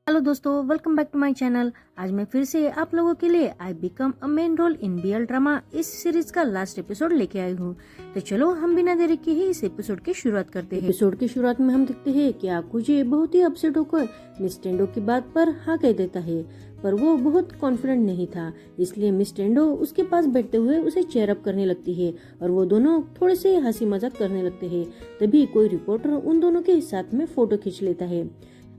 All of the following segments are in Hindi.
हेलो दोस्तों, welcome back to my channel. आज मैं फिर से आप लोगों के लिए I become a main role in BL drama इस सीरीज का लास्ट एपिसोड लेके आई हूँ। तो चलो हम बिना देरी के ही इस एपिसोड की शुरुआत करते हैं। एपिसोड की शुरुआत में हम देखते हैं कि आकुजी बहुत ही अपसेट होकर मिस टेंडो की बात पर हाँ कह देता है, पर वो बहुत कॉन्फिडेंट नहीं था, इसलिए मिस टेंडो उसके पास बैठते हुए उसे चेयर अप करने लगती है और वो दोनों थोड़े से हंसी मजाक करने लगते हैं। तभी कोई रिपोर्टर उन दोनों के साथ में फोटो खींच लेता है।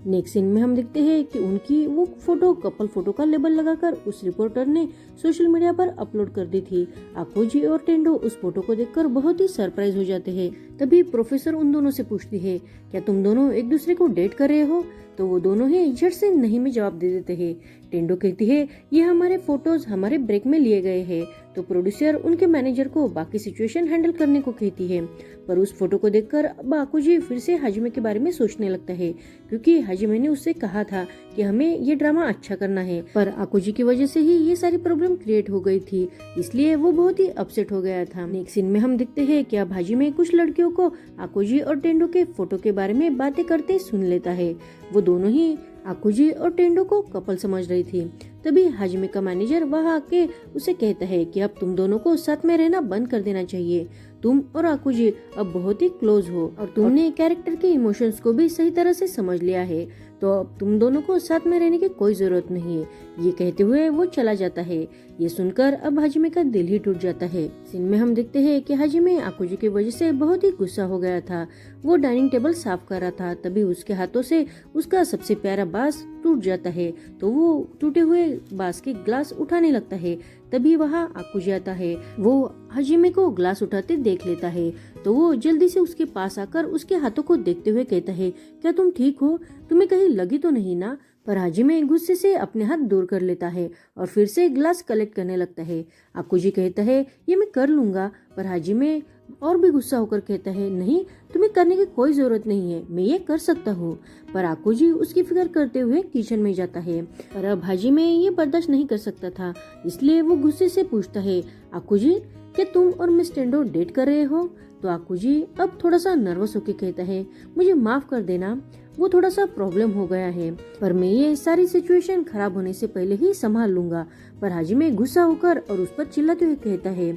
नेक्स्ट सीन में हम देखते हैं कि उनकी वो फोटो कपल फोटो का लेबल लगाकर उस रिपोर्टर ने सोशल मीडिया पर अपलोड कर दी थी। आकुजी और टेंडो उस फोटो को देखकर बहुत ही सरप्राइज हो जाते हैं। तभी प्रोफेसर उन दोनों से पूछती है, क्या तुम दोनों एक दूसरे को डेट कर रहे हो? तो वो दोनों ही झट से नहीं में जवाब दे देते हैं। टेंडो कहती है, ये हमारे फोटोज हमारे ब्रेक में लिए गए हैं। तो प्रोड्यूसर उनके मैनेजर को बाकी सिचुएशन हैंडल करने को कहती है, पर उस फोटो को देखकर अब आकुजी फिर से हाजिमे के बारे में सोचने लगता है, क्योंकि हाजिमे ने उससे कहा था कि हमें ये ड्रामा अच्छा करना है, पर आकुजी की वजह से ही ये सारी प्रॉब्लम क्रिएट हो गई थी, इसलिए वो बहुत ही अपसेट हो गया था। नेक्स्ट सीन में हम देखते हैं कि अब हाजिमे कुछ लड़कियों को आकुजी और टेंडो के फोटो के बारे में बातें करते सुन लेता है। वो दोनों ही आकुजी और टेंडो को कपल समझ रही थी। तभी हाजिमे का मैनेजर वहाँ आके उसे कहता है कि अब तुम दोनों को साथ में रहना बंद कर देना चाहिए। तुम और आकुजी अब बहुत ही क्लोज हो और तुमने कैरेक्टर के इमोशंस को भी सही तरह से समझ लिया है, तो अब तुम दोनों को साथ में रहने की कोई जरूरत नहीं है। ये कहते हुए वो चला जाता है। ये सुनकर अब हाजिमे का दिल ही टूट जाता है। सीन में हम देखते हैं कि हाजिमे आकुजी की वजह से बहुत ही गुस्सा हो गया था। वो डाइनिंग टेबल साफ कर रहा था, तभी उसके हाथों से उसका सबसे प्यारा बास टूट जाता है। तो वो टूटे हुए बास के ग्लास उठाने लगता है। तभी वहाँ आकुजी आता है। वो हाजिमे को ग्लास उठाते देख लेता है, तो वो जल्दी से उसके पास आकर उसके हाथों को देखते हुए कहता है, क्या तुम ठीक हो? तुम्हें कहीं लगी तो नहीं ना? पर हाजिमे गुस्से से अपने हाथ दूर कर लेता है और फिर से ग्लास कलेक्ट करने लगता है। आकुजी कहता है, ये मैं कर लूंगा, पर हाजिमे और भी गुस्सा होकर कहता है, नहीं, तुम्हें करने की कोई जरूरत नहीं है, मैं ये कर सकता हूँ। पर आकुजी उसकी फिक्र करते हुए किचन में जाता है, पर अब हाजिमे ये बर्दाश्त नहीं कर सकता था, इसलिए वो गुस्से से पूछता है, आकुजी, क्या तुम और मिस टेंडो डेट कर रहे हो? तो आकुजी अब थोड़ा सा नर्वस होकर कहता है, मुझे माफ कर देना, वो थोड़ा सा प्रॉब्लम हो गया है, पर मैं ये सारी सिचुएशन खराब होने से पहले ही संभाल लूंगा। पर हाजिमे गुस्सा होकर और उस पर चिल्लाते हुए कहता है,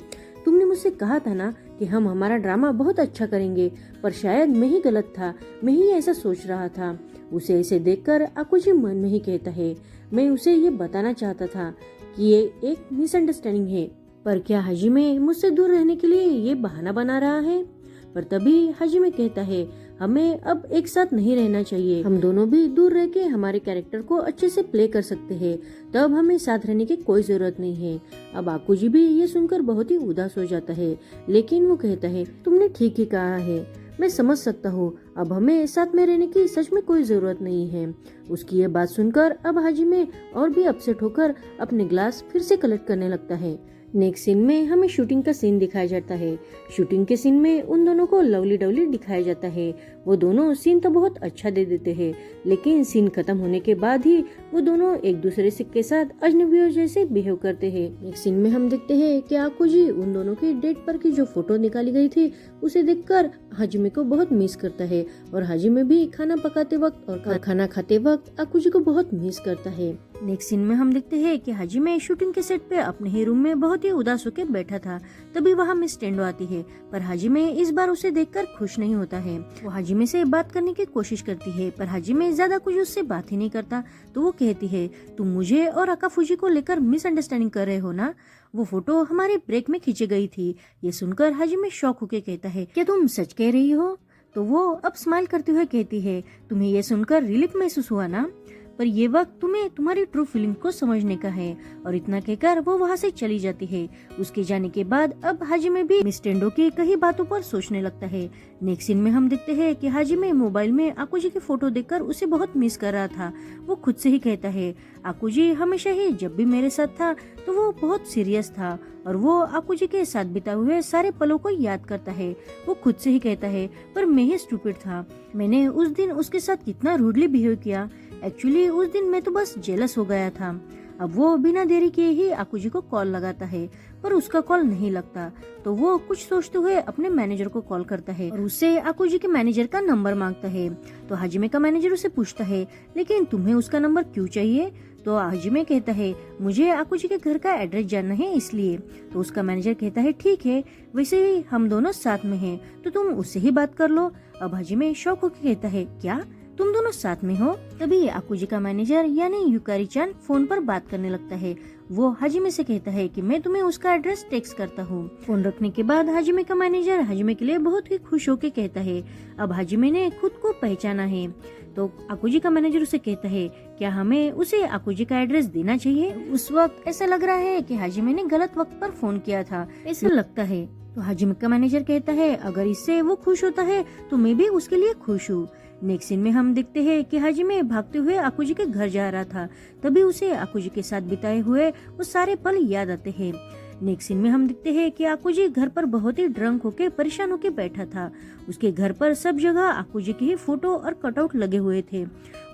तुमने मुझसे कहा था ना कि हम हमारा ड्रामा बहुत अच्छा करेंगे, पर शायद मैं ही गलत था, मैं ही ऐसा सोच रहा था। उसे ऐसे देखकर आकुजी मन में ही कहता है, मैं उसे ये बताना चाहता था कि ये एक मिसअंडरस्टैंडिंग है, पर क्या हाजिमे मुझसे दूर रहने के लिए ये बहाना बना रहा है? पर तभी हाजिमे कहता है, हमें अब एक साथ नहीं रहना चाहिए, हम दोनों भी दूर रह के हमारे कैरेक्टर को अच्छे से प्ले कर सकते हैं, तब हमें साथ रहने की कोई जरूरत नहीं है। अब आकुजी भी ये सुनकर बहुत ही उदास हो जाता है, लेकिन वो कहता है, तुमने ठीक ही कहा है, मैं समझ सकता हूँ, अब हमें साथ में रहने की सच में कोई जरूरत नहीं है। उसकी ये बात सुनकर अब हाजिमे और भी अपसेट होकर अपने ग्लास फिर से कलेक्ट करने लगता है। नेक्स्ट सीन में हमें शूटिंग का सीन दिखाया जाता है। शूटिंग के सीन में उन दोनों को लवली डवली दिखाया जाता है। वो दोनों सीन तो बहुत अच्छा दे देते हैं, लेकिन सीन खत्म होने के बाद ही वो दोनों एक दूसरे से के साथ अजनबियों जैसे बिहेव करते हैं। नेक्स्ट सीन में हम देखते हैं कि आकुजी उन दोनों की डेट पर की जो फोटो निकाली गई थी उसे देखकर हाजिमे को बहुत मिस करता है, और हाजिमे भी खाना पकाते वक्त और खाना खाते वक्त आकुजी को बहुत मिस करता है। नेक्स्ट सीन में हम देखते हैं कि हाजिमे शूटिंग के सेट पे अपने ही रूम में बहुत ही उदास होकर बैठा था। तभी वहाँ मिस टेंडो आती है, पर हाजिमे इस बार उसे देखकर खुश नहीं होता है। वो हाजिमे से बात करने की कोशिश करती है, पर हाजिमे ज्यादा कुछ उससे बात ही नहीं करता। तो वो कहती है, तुम मुझे और अकाफुजी को लेकर मिसअंडरस्टैंडिंग कर रहे हो ना? वो फोटो हमारे ब्रेक में खींची गई थी। ये सुनकर हाजिमे शॉक होकर कहता है, क्या तुम सच कह रही हो? तो वो अब स्माइल करते हुए कहती है, तुम्हें ये सुनकर रिलीफ महसूस हुआ ना? पर ये वक्त तुम्हें तुम्हारी ट्रू फीलिंग को समझने का है। और इतना कहकर वो वहाँ से चली जाती है। उसके जाने के बाद अब हाजिमे भी मिस टेंडो की कई बातों पर सोचने लगता है। नेक्स्ट सीन में हम देखते हैं कि हाजिमे मोबाइल में आकुजी की फोटो देखकर उसे बहुत मिस कर रहा था। वो खुद से ही कहता है, आकुजी हमेशा ही जब भी मेरे साथ था तो वो बहुत सीरियस था, और वो आकुजी के साथ बिताए हुए सारे पलों को याद करता है। वो खुद से ही कहता है, पर मैं ही स्टूपिड था, मैंने उस दिन उसके साथ कितना रूडली बिहेव किया। एक्चुअली उस दिन मैं तो बस जेलस हो गया था। अब वो बिना देरी किए ही आकुजी को कॉल लगाता है, पर उसका कॉल नहीं लगता। तो वो कुछ सोचते हुए अपने मैनेजर को कॉल करता है और उससे आकुजी के मैनेजर का नंबर मांगता है। तो हाजिमे का मैनेजर उसे पूछता है, लेकिन तुम्हें उसका नंबर क्यों चाहिए? तो हाजिमे कहता है, मुझे आकुजी के घर का एड्रेस जानना है इसलिए। तो उसका मैनेजर कहता है, ठीक है, वैसे ही हम दोनों साथ में हैं, तो तुम उससे ही बात कर लो। अब हाजिमे शौक होकर कहता है, क्या तुम दोनों साथ में हो? तभी आकुजी का मैनेजर यानी युकारी-चान फोन पर बात करने लगता है। वो हाजिमे से कहता है कि मैं तुम्हें उसका एड्रेस टेक्स्ट करता हूँ। फोन रखने के बाद हाजिमे का मैनेजर हाजिमे के लिए बहुत ही खुश होकर कहता है, अब हाजिमे ने खुद को पहचाना है। तो आकुजी का मैनेजर उसे कहता है, क्या हमें उसे आकुजी का एड्रेस देना चाहिए? उस वक्त ऐसा लग रहा है कि हाजिमे ने गलत वक्त पर फोन किया था, ऐसा लगता है। तो हाजिमे का मैनेजर कहता है, अगर इससे वो खुश होता है तो मैं भी उसके लिए खुश हूँ। नेक्स्ट सीन में हम देखते हैं कि हाजिमे भागते हुए आकुजी के घर जा रहा था, तभी उसे आकुजी के साथ बिताए हुए वो सारे पल याद आते हैं। नेक्स्ट सीन में हम देखते हैं कि आकुजी घर पर बहुत ही ड्रंक होके परेशान होके बैठा था। उसके घर पर सब जगह आकुजी की ही फोटो और कटआउट लगे हुए थे।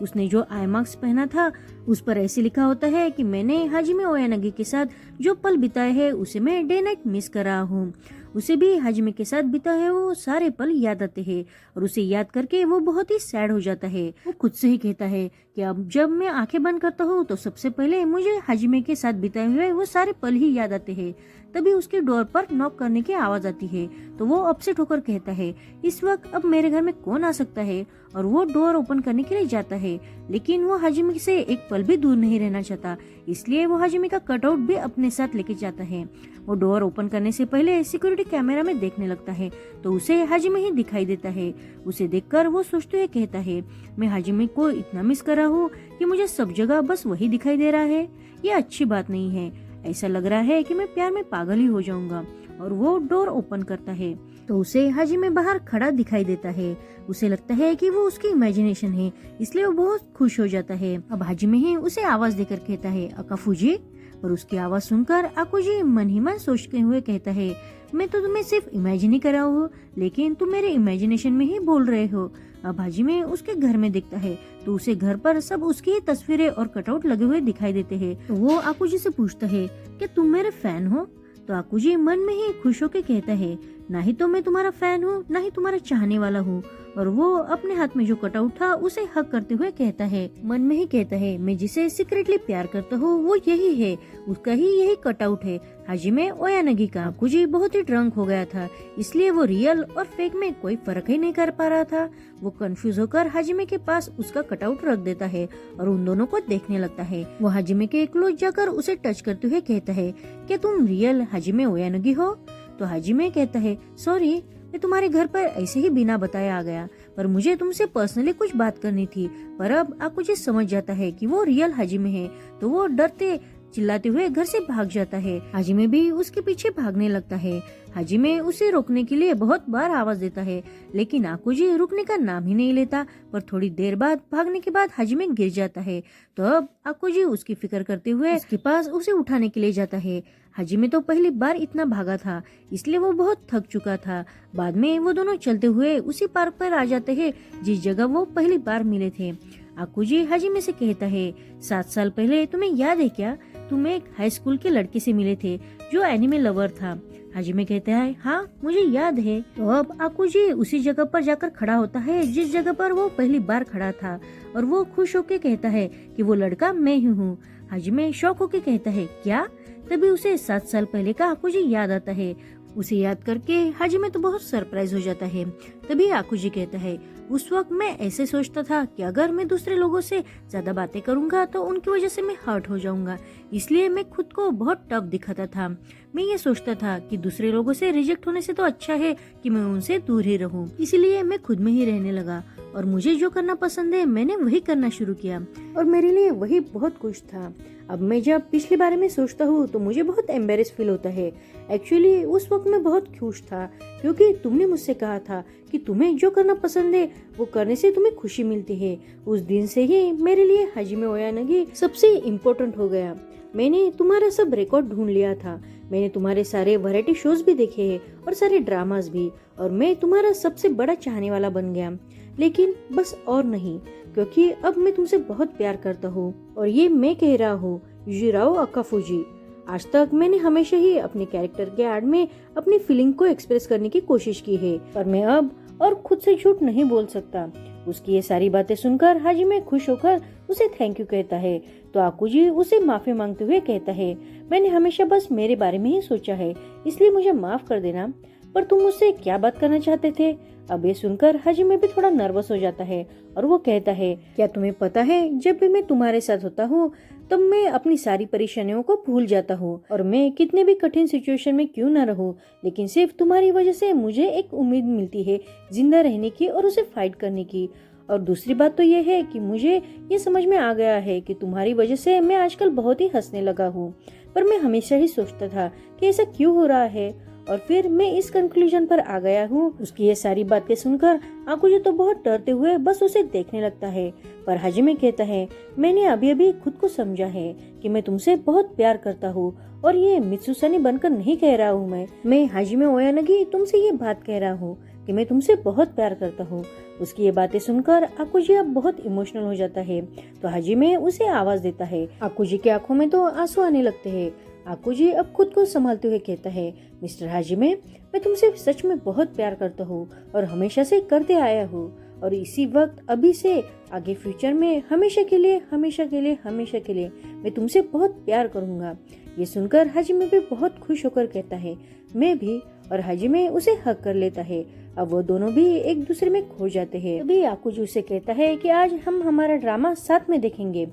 उसने जो आई मास्क पहना था उस पर ऐसे लिखा होता है कि मैंने हाजिमे ओयानगी के साथ जो पल बिताए हैं उसे मैं डे नाइट मिस कर रहा हूँ। उसे भी हाजिमे के साथ बिताए वो सारे पल याद आते हैं और उसे याद करके वो बहुत ही सैड हो जाता है। वो खुद से ही कहता है कि अब जब मैं आंखें बंद करता हूँ तो सबसे पहले मुझे हाजिमे के साथ बिताए हुए वो सारे पल ही याद आते हैं। तभी उसके डोर पर नॉक करने की आवाज आती है, तो वो अपसेट होकर कहता है, इस वक्त अब मेरे घर में कौन आ सकता है? और वो डोर ओपन करने के लिए जाता है, लेकिन वो हाजिमे से एक पल भी दूर नहीं रहना चाहता, इसलिए वो हाजिमे का कटआउट भी अपने साथ लेके जाता है। वो डोर ओपन करने से पहले सिक्योरिटी कैमरा में देखने लगता है, तो उसे हाजिमे ही दिखाई देता है। उसे देखकर वो सोचते हुए कहता है, मैं हाजिमे को इतना मिस कर रहा हूँ कि मुझे सब जगह बस वही दिखाई दे रहा है। ये अच्छी बात नहीं है, ऐसा लग रहा है कि मैं प्यार में पागल ही हो जाऊंगा। और वो डोर ओपन करता है तो उसे हाजिमे बाहर खड़ा दिखाई देता है। उसे लगता है कि वो उसकी इमेजिनेशन है, इसलिए वो बहुत खुश हो जाता है। अब हाजिमे ही उसे आवाज देकर कहता है, अकाफुजी। और उसकी आवाज सुनकर आकुजी मन ही मन सोचते हुए कहता है, मैं तो तुम्हें सिर्फ इमेजिन ही कर रहा हूँ, लेकिन तुम मेरे इमेजिनेशन में ही बोल रहे हो। अब हाजिमे उसके घर में दिखता है तो उसे घर पर सब उसकी तस्वीरें और कटआउट लगे हुए दिखाई देते हैं। तो वो आकुजी से पूछता है, क्या तुम मेरे फैन हो? तो आकुजी मन में ही खुश होकर कहता है, ना ही तो मैं तुम्हारा फैन हूँ, ना ही तुम्हारा चाहने वाला हूँ। और वो अपने हाथ में जो कटआउट था उसे हक करते हुए कहता है, मन में ही कहता है, मैं जिसे सीक्रेटली प्यार करता हूँ वो यही है, उसका ही यही कटआउट है, हाजिमे ओयानगी का। आकुजी बहुत ही ड्रंक हो गया था, इसलिए वो रियल और फेक में कोई फर्क ही नहीं कर पा रहा था। वो कंफ्यूज होकर हाजिमे के पास उसका कटआउट रख देता है और उन दोनों को देखने लगता है। वो हाजिमे के क्लोज जाकर उसे टच करते हुए कहता है, क्या तुम रियल हाजिमे ओयानगी हो? तो हाजिमे कहता है, सॉरी, मैं तुम्हारे घर पर ऐसे ही बिना बताए आ गया, पर मुझे तुमसे पर्सनली कुछ बात करनी थी। पर अब आकुजी समझ जाता है कि वो रियल हाजिमे है, तो वो डरते चिल्लाते हुए घर से भाग जाता है। हाजिमे भी उसके पीछे भागने लगता है। हाजिमे उसे रोकने के लिए बहुत बार आवाज देता है, लेकिन आकुजी रुकने का नाम ही नहीं लेता। पर थोड़ी देर बाद भागने के बाद हाजिमे गिर जाता है, तो अब आकुजी उसकी फिक्र करते हुए उसके पास उसे उठाने के लिए जाता है। हाजिमे तो पहली बार इतना भागा था, इसलिए वो बहुत थक चुका था। बाद में वो दोनों चलते हुए उसी पार्क पर आ जाते हैं जिस जगह वो पहली बार मिले थे। आकुजी हाजिमे से कहता है, 7 साल पहले तुम्हें याद है क्या, तुम एक हाई स्कूल के लड़के से मिले थे जो एनिमे लवर था? हाजिमे कहता है, हाँ मुझे याद है। तो अब आकुजी उसी जगह पर जाकर खड़ा होता है जिस जगह पर वो पहली बार खड़ा था, और वो खुश होके कहता है कि वो लड़का मैं ही हूँ। हाजिमे शौक होके कहता है, क्या? तभी उसे 7 साल पहले का आकुजी याद आता है। उसे याद करके हाजिमे तो बहुत सरप्राइज हो जाता है। तभी आकुजी कहता है, उस वक्त मैं ऐसे सोचता था कि अगर मैं दूसरे लोगों से ज्यादा बातें करूंगा तो उनकी वजह से मैं हर्ट हो जाऊंगा, इसलिए मैं खुद को बहुत टफ दिखाता था। मैं ये सोचता था कि दूसरे लोगों से रिजेक्ट होने से तो अच्छा है कि मैं उनसे दूर ही रहूं। इसलिए मैं खुद में ही रहने लगा और मुझे जो करना पसंद है मैंने वही करना शुरू किया और मेरे लिए वही बहुत कुछ था। अब मैं जब पिछले बारे में सोचता हूँ तो मुझे बहुत एम्बेरस फील होता है। एक्चुअली उस वक्त मैं बहुत खुश था क्योंकि तुमने मुझसे कहा था कि तुम्हें जो करना पसंद है वो करने से तुम्हें खुशी मिलती है। उस दिन से ही मेरे लिए हाजिमे ओयानगी सबसे इम्पोर्टेंट हो गया। मैंने तुम्हारा सब रिकॉर्ड ढूंढ लिया था, मैंने तुम्हारे सारे वैरायटी शोज भी देखे हैं और सारे ड्रामास भी, और मैं तुम्हारा सबसे बड़ा चाहने वाला बन गया। लेकिन बस और नहीं, क्योंकि अब मैं तुमसे बहुत प्यार करता हूँ और ये मैं कह रहा हूँ, युजिराओ अकाफुजी। आज तक मैंने हमेशा ही अपने कैरेक्टर के आड़ में अपनी फीलिंग को एक्सप्रेस करने की कोशिश की है, पर मैं अब और खुद से झूठ नहीं बोल सकता। उसकी ये सारी बातें सुनकर हाजिमे खुश होकर उसे थैंक यू कहता है, तो आकुजी उसे माफी मांगते हुए कहता है, मैंने हमेशा बस मेरे बारे में ही सोचा है, इसलिए मुझे माफ कर देना। पर तुम मुझसे क्या बात करना चाहते थे? अब ये सुनकर हाजिमे भी थोड़ा नर्वस हो जाता है और वो कहता है, क्या तुम्हें पता है, जब भी मैं तुम्हारे साथ होता हूँ तब मैं अपनी सारी परेशानियों को भूल जाता हूँ, और मैं कितने भी कठिन सिचुएशन में क्यों न रहूँ, लेकिन सिर्फ तुम्हारी वजह से मुझे एक उम्मीद मिलती है जिंदा रहने की और उसे फाइट करने की। और दूसरी बात तो ये है कि मुझे ये समझ में आ गया है कि तुम्हारी वजह से मैं आजकल बहुत ही हंसने लगा हूँ, पर मैं हमेशा ही सोचता था कि ऐसा क्यों हो रहा है, और फिर मैं इस कंक्लूजन पर आ गया हूँ। उसकी ये सारी बातें सुनकर आकुजी तो बहुत डरते हुए बस उसे देखने लगता है, पर हाजिमे कहता है, मैंने अभी अभी खुद को समझा है कि मैं तुमसे बहुत प्यार करता हूँ, और ये मित्सुसानी बनकर नहीं कह रहा हूँ। मैं हाजिमे ओयानगी तुमसे ये बात कह रहा हूँ कि मैं तुमसे बहुत प्यार करता हूँ। उसकी ये बातें सुनकर आकुजी अब बहुत इमोशनल हो जाता है, तो हाजिमे उसे आवाज देता है। आकुजी की आंखों में तो आंसू आने लगते हैं। आकुजी अब खुद को संभालते हुए कहता है, मिस्टर हाजिमे, मैं तुमसे सच में बहुत प्यार करता हूँ और हमेशा से करते आया हूँ, और इसी वक्त अभी से आगे फ्यूचर में हमेशा के लिए हमेशा के लिए हमेशा के लिए मैं तुमसे बहुत प्यार करूँगा। ये सुनकर हाजिमे भी बहुत खुश होकर कहता है, मैं भी, और हाजिमे उसे हक कर लेता है। अब वो दोनों भी एक दूसरे में खो जाते हैं। तभी आकुजी उसे कहता है कि आज हम हमारा ड्रामा साथ में देखेंगे।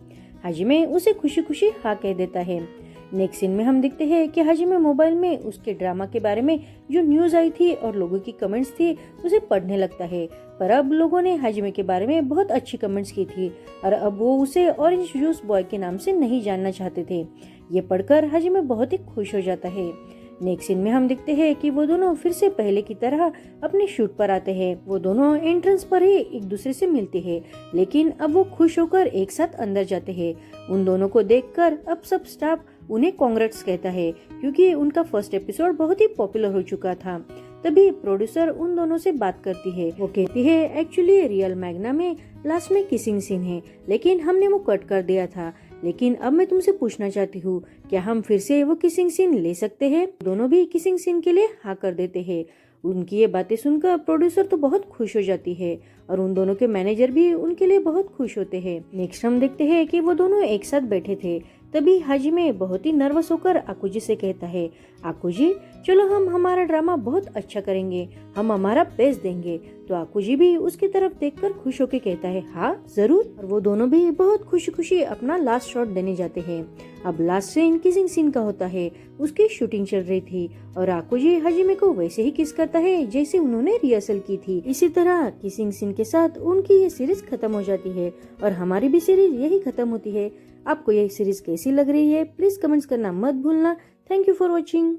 हाजिमे उसे खुशी खुशी हाँ कह देता है। नेक्स्ट सीन में हम देखते हैं कि हाजिमे मोबाइल में उसके ड्रामा के बारे में जो न्यूज आई थी और लोगों की कमेंट्स थी उसे पढ़ने लगता है, पर अब लोगों ने हाजिमे के बारे में बहुत अच्छी कमेंट्स की थी, और अब वो उसे ऑरेंज जूस बॉय के नाम से नहीं जानना चाहते थे। ये पढ़कर हाजिमे बहुत ही खुश हो जाता है। नेक्स्ट सीन में हम देखते हैं कि वो दोनों फिर से पहले की तरह अपने शूट पर आते हैं। वो दोनों एंट्रेंस पर ही एक दूसरे से मिलते हैं, लेकिन अब वो खुश होकर एक साथ अंदर जाते हैं। उन दोनों को देखकर अब सब स्टाफ उन्हें कांग्रेट्स कहता है, क्योंकि उनका फर्स्ट एपिसोड बहुत ही पॉपुलर हो चुका था। तभी प्रोड्यूसर उन दोनों से बात करती है। वो कहती है, एक्चुअली रियल मैग्ना में लास्ट में किसिंग सीन है, लेकिन हमने वो कट कर दिया था। लेकिन अब मैं तुमसे पूछना चाहती हूँ, क्या हम फिर से वो किसिंग सीन ले सकते हैं? दोनों भी किसिंग सीन के लिए हाँ कर देते हैं। उनकी ये बातें सुनकर प्रोड्यूसर तो बहुत खुश हो जाती है, और उन दोनों के मैनेजर भी उनके लिए बहुत खुश होते हैं। नेक्स्ट हम देखते हैं कि वो दोनों एक साथ बैठे थे। तभी हाजिमे बहुत ही नर्वस होकर आकुजी से कहता है, आकुजी, चलो हम हमारा ड्रामा बहुत अच्छा करेंगे, हम हमारा बेस्ट देंगे। तो आकुजी भी उसकी तरफ देखकर खुश होकर कहता है, हाँ जरूर। और वो दोनों भी बहुत खुशी खुशी अपना लास्ट शॉट देने जाते हैं। अब लास्ट सीन किसिंग सीन का होता है। उसकी शूटिंग चल रही थी और आकुजी हाजिमे को वैसे ही किस करता है जैसे उन्होंने रिहर्सल की थी। इसी तरह किसिंग सीन के साथ उनकी ये सीरीज खत्म हो जाती है, और हमारी भी सीरीज यही खत्म होती है। आपको यह सीरीज कैसी लग रही है प्लीज कमेंट्स करना मत भूलना। Thank you for watching.